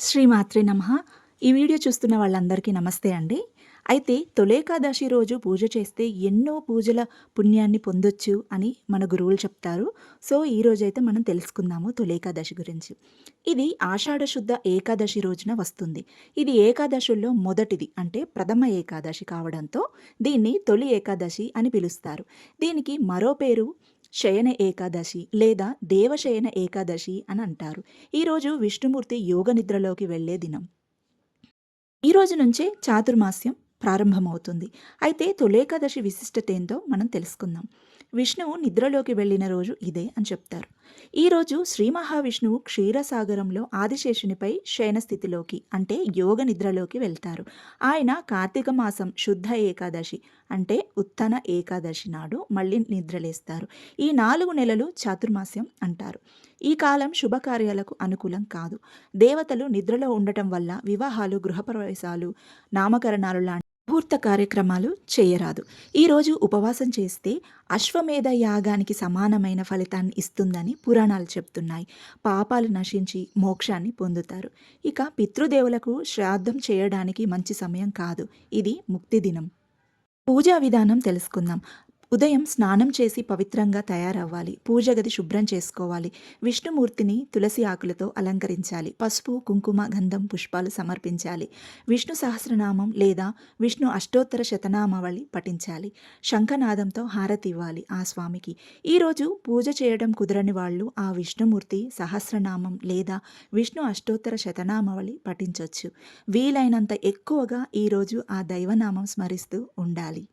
శ్రీమాత్రే నమః. ఈ వీడియో చూస్తున్న వాళ్ళందరికీ నమస్తే అండి. అయితే తొలేకాదశి రోజు పూజ చేస్తే ఎన్నో పూజల పుణ్యాన్ని పొందొచ్చు అని మన గురువులు చెప్తారు. సో, ఈరోజైతే మనం తెలుసుకుందాము తొలేకాదశి గురించి. ఇది ఆషాఢ శుద్ధ ఏకాదశి రోజున వస్తుంది. ఇది ఏకాదశుల్లో మొదటిది, అంటే ప్రథమ ఏకాదశి కావడంతో దీన్ని తొలి ఏకాదశి అని పిలుస్తారు. దీనికి మరో పేరు శయన ఏకాదశి లేదా దేవశయన ఏకాదశి అని అంటారు. ఈరోజు విష్ణుమూర్తి యోగ నిద్రలోకి వెళ్ళే దినం. ఈ రోజు నుంచే చాతుర్మాస్యం ప్రారంభమవుతుంది. అయితే తొలేకాదశి విశిష్టత ఏందో మనం తెలుసుకుందాం. విష్ణువు నిద్రలోకి వెళ్ళిన రోజు ఇదే అని చెప్తారు. ఈరోజు శ్రీ మహావిష్ణువు క్షీరసాగరంలో ఆదిశేషునిపై శయన స్థితిలోకి, అంటే యోగ నిద్రలోకి వెళ్తారు. ఆయన కార్తీక మాసం శుద్ధ ఏకాదశి, అంటే ఉత్తన ఏకాదశి నాడు మళ్ళీ నిద్రలేస్తారు. ఈ 4 నెలలు చాతుర్మాస్యం అంటారు. ఈ కాలం శుభకార్యాలకు అనుకూలం కాదు. దేవతలు నిద్రలో ఉండటం వల్ల వివాహాలు, గృహప్రవేశాలు, నామకరణాలు లాంటి ముహూర్త కార్యక్రమాలు చేయరాదు. ఈరోజు ఉపవాసం చేస్తే అశ్వమేధ యాగానికి సమానమైన ఫలితాన్ని ఇస్తుందని పురాణాలు చెప్తున్నాయి. పాపాలు నశించి మోక్షాన్ని పొందుతారు. ఇక పితృదేవులకు శ్రాద్ధం చేయడానికి మంచి సమయం కాదు. ఇది ముక్తి దినం. పూజా విధానం తెలుసుకుందాం. ఉదయం స్నానం చేసి పవిత్రంగా తయారవ్వాలి. పూజ గది శుభ్రం చేసుకోవాలి. విష్ణుమూర్తిని తులసి ఆకులతో అలంకరించాలి. పసుపు, కుంకుమ, గంధం, పుష్పాలు సమర్పించాలి. విష్ణు సహస్రనామం లేదా విష్ణు అష్టోత్తర శతనామావళి పఠించాలి. శంఖనాదంతో హారతి ఇవ్వాలి ఆ స్వామికి. ఈరోజు పూజ చేయడం కుదరని వాళ్ళు ఆ విష్ణుమూర్తి సహస్రనామం లేదా విష్ణు అష్టోత్తర శతనామావళి పఠించవచ్చు. వీలైనంత ఎక్కువగా ఈరోజు ఆ దైవనామం స్మరిస్తూ ఉండాలి.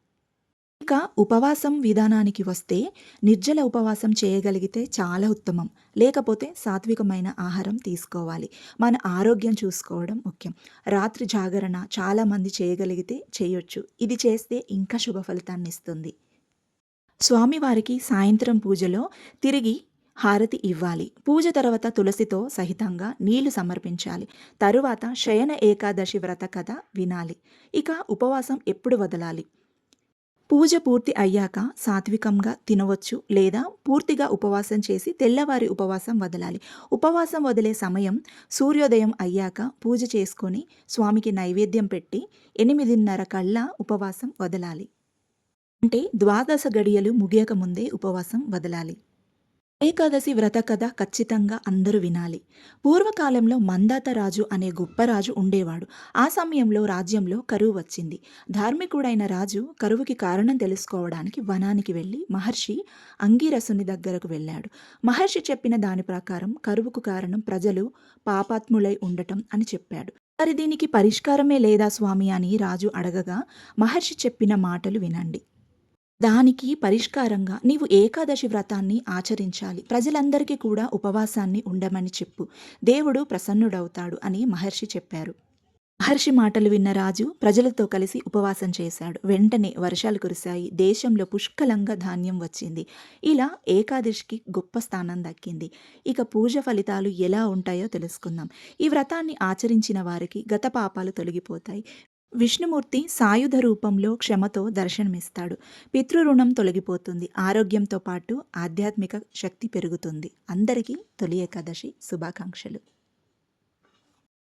ఇక ఉపవాసం విధానానికి వస్తే నిర్జల ఉపవాసం చేయగలిగితే చాలా ఉత్తమం. లేకపోతే సాత్వికమైన ఆహారం తీసుకోవాలి. మన ఆరోగ్యం చూసుకోవడం ముఖ్యం. రాత్రి జాగరణ చాలామంది చేయగలిగితే చేయొచ్చు. ఇది చేస్తే ఇంకా శుభ ఫలితాన్ని ఇస్తుంది. స్వామివారికి సాయంత్రం పూజలో తిరిగి హారతి ఇవ్వాలి. పూజ తర్వాత తులసితో సహితంగా నీళ్లు సమర్పించాలి. తరువాత శయన ఏకాదశి వ్రత కథ వినాలి. ఇక ఉపవాసం ఎప్పుడు వదలాలి? పూజ పూర్తి అయ్యాక సాత్వికంగా తినవచ్చు, లేదా పూర్తిగా ఉపవాసం చేసి తెల్లవారి ఉపవాసం వదలాలి. ఉపవాసం వదిలే సమయం సూర్యోదయం అయ్యాక పూజ చేసుకొని స్వామికి నైవేద్యం పెట్టి 8:30 కల్లా ఉపవాసం వదలాలి. అంటే ద్వాదశ గడియలు ముగియక ముందే ఉపవాసం వదలాలి. ఏకాదశి వ్రత కథ ఖచ్చితంగా అందరూ వినాలి. పూర్వకాలంలో మందాత రాజు అనే గొప్ప రాజు ఉండేవాడు. ఆ సమయంలో రాజ్యంలో కరువు వచ్చింది. ధార్మికుడైన రాజు కరువుకి కారణం తెలుసుకోవడానికి వనానికి వెళ్ళి మహర్షి అంగీరసుని దగ్గరకు వెళ్ళాడు. మహర్షి చెప్పిన దాని ప్రకారం కరువుకు కారణం ప్రజలు పాపాత్ములై ఉండటం అని చెప్పాడు. మరి దీనికి పరిష్కారమే లేదా స్వామి అని రాజు అడగగా, మహర్షి చెప్పిన మాటలు వినండి. దానికి పరిష్కారంగా నీవు ఏకాదశి వ్రతాన్ని ఆచరించాలి. ప్రజలందరికీ కూడా ఉపవాసాన్ని ఉండమని చెప్పు. దేవుడు ప్రసన్నుడవుతాడు అని మహర్షి చెప్పారు. మహర్షి మాటలు విన్న రాజు ప్రజలతో కలిసి ఉపవాసం చేశాడు. వెంటనే వర్షాలు కురిశాయి. దేశంలో పుష్కలంగా ధాన్యం వచ్చింది. ఇలా ఏకాదశికి గొప్ప స్థానం దక్కింది. ఇక పూజ ఫలితాలు ఎలా ఉంటాయో తెలుసుకుందాం. ఈ వ్రతాన్ని ఆచరించిన వారికి గత పాపాలు తొలగిపోతాయి. విష్ణుమూర్తి సాయుధ రూపంలో క్షమతో దర్శనమిస్తాడు. పితృరుణం తొలగిపోతుంది. ఆరోగ్యంతో పాటు ఆధ్యాత్మిక శక్తి పెరుగుతుంది. అందరికీ తొలి ఏకాదశి శుభాకాంక్షలు.